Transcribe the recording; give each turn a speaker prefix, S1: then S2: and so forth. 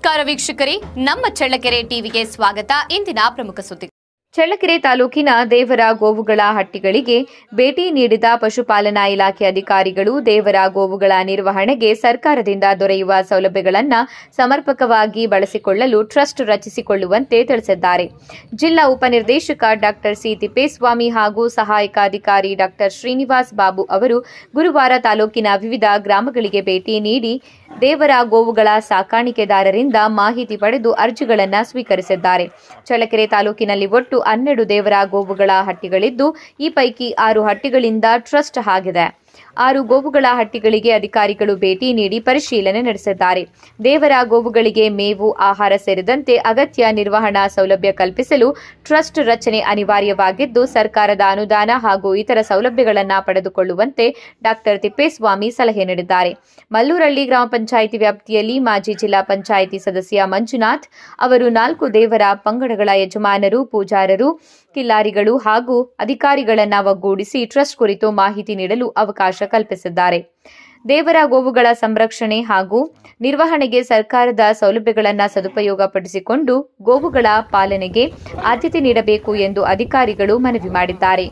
S1: ನಮಸ್ಕಾರ ವೀಕ್ಷಕರೇ, ನಮ್ಮ ಚಳ್ಳಕೆರೆ ಟಿವಿಗೆ ಸ್ವಾಗತ. ಇಂದಿನ ಪ್ರಮುಖ ಸುದ್ದಿ.
S2: ಚಳ್ಳಕೆರೆ ತಾಲೂಕಿನ ದೇವರ ಗೋವುಗಳ ಹಟ್ಟಿಗಳಿಗೆ ಭೇಟಿ ನೀಡಿದ ಪಶುಪಾಲನಾ ಇಲಾಖೆ ಅಧಿಕಾರಿಗಳು ದೇವರ ಗೋವುಗಳ ನಿರ್ವಹಣೆಗೆ ಸರ್ಕಾರದಿಂದ ದೊರೆಯುವ ಸೌಲಭ್ಯಗಳನ್ನು ಸಮರ್ಪಕವಾಗಿ ಬಳಸಿಕೊಳ್ಳಲು ಟ್ರಸ್ಟ್ ರಚಿಸಿಕೊಳ್ಳುವಂತೆ ತಿಳಿಸಿದ್ದಾರೆ. ಜಿಲ್ಲಾ ಉಪನಿರ್ದೇಶಕ ಡಾಕ್ಟರ್ ಸಿ ತಿಪ್ಪೇಸ್ವಾಮಿ ಹಾಗೂ ಸಹಾಯಕ ಅಧಿಕಾರಿ ಡಾಕ್ಟರ್ ಶ್ರೀನಿವಾಸ್ ಬಾಬು ಅವರು ಗುರುವಾರ ತಾಲೂಕಿನ ವಿವಿಧ ಗ್ರಾಮಗಳಿಗೆ ಭೇಟಿ ನೀಡಿ ದೇವರ ಗೋವುಗಳ ಸಾಕಾಣಿಕೆದಾರರಿಂದ ಮಾಹಿತಿ ಪಡೆದು ಅರ್ಜಿಗಳನ್ನು ಸ್ವೀಕರಿಸಿದ್ದಾರೆ. ಚಳ್ಳಕೆರೆ ತಾಲೂಕಿನಲ್ಲಿ ಒಟ್ಟು 12 ದೇವರ ಗೋವುಗಳ ಹಟ್ಟಿಗಳಿದ್ದು, ಈ ಪೈಕಿ 6 ಹಟ್ಟಿಗಳಿಂದ ಟ್ರಸ್ಟ್ ಆಗಿದೆ. 6 ಗೋವುಗಳ ಹಟ್ಟಿಗಳಿಗೆ ಅಧಿಕಾರಿಗಳು ಭೇಟಿ ನೀಡಿ ಪರಿಶೀಲನೆ ನಡೆಸಿದ್ದಾರೆ. ದೇವರ ಗೋವುಗಳಿಗೆ ಮೇವು, ಆಹಾರ ಸೇರಿದಂತೆ ಅಗತ್ಯ ನಿರ್ವಹಣಾ ಸೌಲಭ್ಯ ಕಲ್ಪಿಸಲು ಟ್ರಸ್ಟ್ ರಚನೆ ಅನಿವಾರ್ಯವಾಗಿದ್ದು, ಸರ್ಕಾರದ ಅನುದಾನ ಹಾಗೂ ಇತರ ಸೌಲಭ್ಯಗಳನ್ನು ಪಡೆದುಕೊಳ್ಳುವಂತೆ ಡಾಕ್ಟರ್ ತಿಪ್ಪೇಸ್ವಾಮಿ ಸಲಹೆ ನೀಡಿದ್ದಾರೆ. ಮಲ್ಲೂರಹಳ್ಳಿ ಗ್ರಾಮ ಪಂಚಾಯಿತಿ ವ್ಯಾಪ್ತಿಯಲ್ಲಿ ಮಾಜಿ ಜಿಲ್ಲಾ ಪಂಚಾಯಿತಿ ಸದಸ್ಯ ಮಂಜುನಾಥ್ ಅವರು 4 ದೇವರ ಪಂಗಡಗಳ ಯಜಮಾನರು, ಪೂಜಾರರು, ಕಿಲ್ಲಾರಿಗಳು ಹಾಗೂ ಅಧಿಕಾರಿಗಳನ್ನು ಒಗ್ಗೂಡಿಸಿ ಟ್ರಸ್ಟ್ ಕುರಿತು ಮಾಹಿತಿ ನೀಡಲು ಅವಕಾಶ ಕಲ್ಪಿಸಿದ್ದಾರೆ. ದೇವರ ಗೋವುಗಳ ಸಂರಕ್ಷಣೆ ಹಾಗೂ ನಿರ್ವಹಣೆಗೆ ಸರ್ಕಾರದ ಸೌಲಭ್ಯಗಳನ್ನು ಸದುಪಯೋಗಪಡಿಸಿಕೊಂಡು ಗೋವುಗಳ ಪಾಲನೆಗೆ ಆದ್ಯತೆ ನೀಡಬೇಕು ಎಂದು ಅಧಿಕಾರಿಗಳು ಮನವಿ ಮಾಡಿದ್ದಾರೆ.